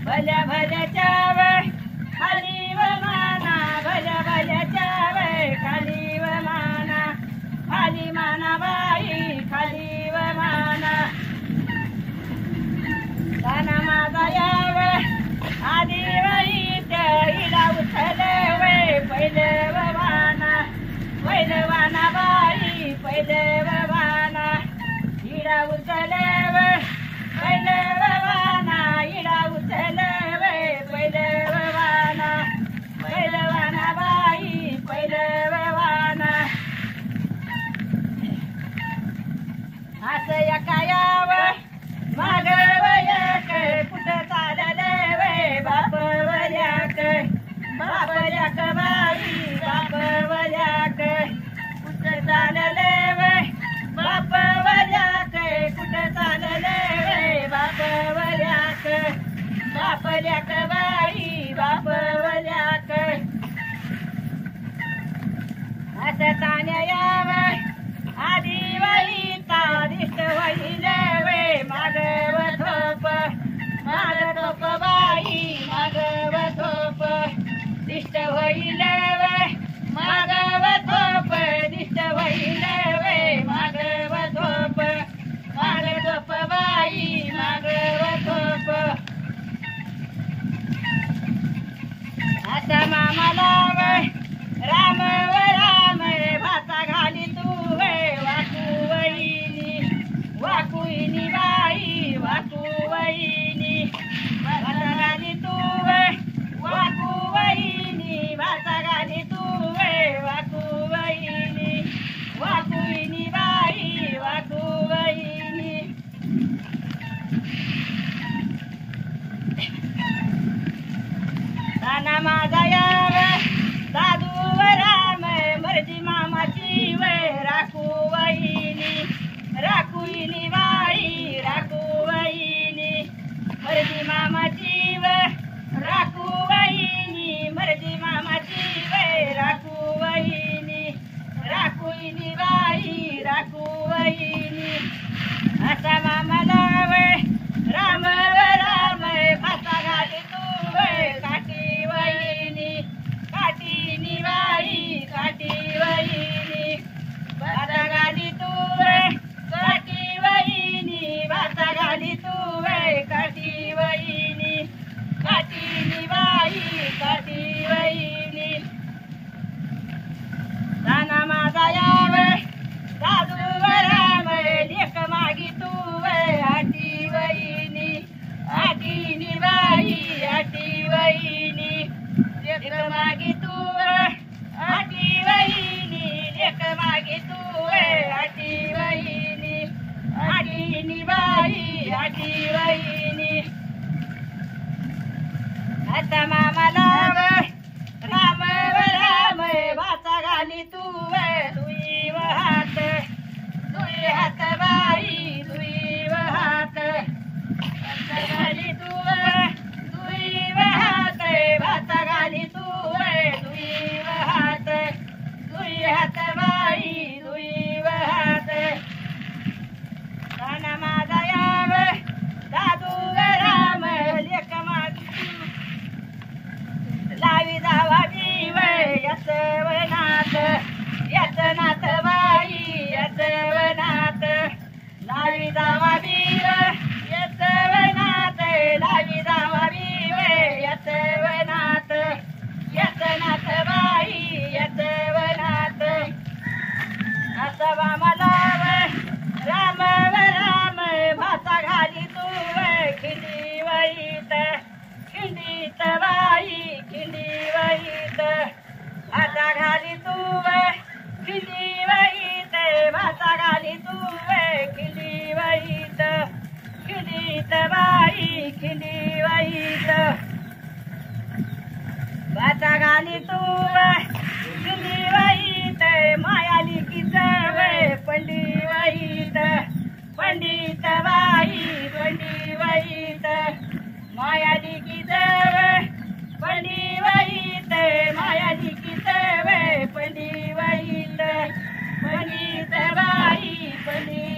भल्या भल्याच्या वय खाली व माना भल्या भल्याच्या वय खाली व माना खाली माना बाई खाली व माना दाना माझा यावं आधी वहीत इडा उचल वय पहिले व माना पहिले वाना बाई पहिले व माना इडा उचल वय पहिले व माना इडा उचल वय पहिले व माना पहिले वाना बाई पहिले व माना असं एका यावं माग वयाक कुठं चालले वय बाप वयाक बाई बाप वयाक कुठं चालले वय बाप वयाक कुठं चालले वय बाप वयाक बापल्याक बाई बाप वयाक असं ताण्या यावं आधी वहीता दिष्ट वहील वे मागव थोप बाई मागव थोप दिष्ट वहील वे मागव थोप दिष्ट वहील वे मागव थोप बाई मागव थोप आता मामाला वय राम व राम भाता घाली तू वय वाकुईनी बाई वाकुवईनी भाता घाली तू वय वाकुवईनी भाता घाली तू वय वाकुवईनी वाकुईनी बाई वाकुवईनी दाना माझा यावं दादू व राम मर्जी मामाची वय राखुवईनी राखुईनी बाई राखुवईनी मर्जी मामाची वय राखुवईनी मर्जी मामाची वय राखुवईनी राखुईनी बाई राखुवईनी आता मामाला वय राम व राम भाता घाली तू वय काठी वईनी काठीनी बाई काठी वईनी भाता घाली तू वय काठी वईनी भाता घाली तू वय काठी वईनी काठीनी बाई काठी वईनी दाना माझा यावं दादू व राम लेक मागी तू वय आटी वईनी आटीनी बाई आटी वईनी लेक मागी तू वय आटी वईनी लेक मागी तू वय आटी वईनी आटीनी बाई आटी वईनी आता मामाला वय राम व राम भाता घाली तू वय दुई व हात बाई दुई व हात घाली तू वय दुई व हात भाता घाली तू वय दुई व हात बाई दुई व हात दाना माझा यावं दादू व राम लेक मागी लावी जावा बी वय यतवनाथ यतनाथ बाई यतवनाथ लावी जावा बी वय यतवनाथ लावी जावा बी वय यतवनाथ यतनाथ बाई यतवनाथ आता मला वय राम व राम भाता घाली तू वय खिंडी वहीत खिंडीत बाई खिंडी वहीत भाता घाली तू वय खिंडी वहीत भाता घाली तू वय खिंडी वहीत खिंडीत बाई खिंडी वहीत भाता घाली तू वय खिंडी वहीत मायाली किच वय पंडी वहीत पंडित बाई पंडी वहीत मायाली किच वय पंडी वहीत मायाली किच वय पंडी वहीत पंडित बाई पंडी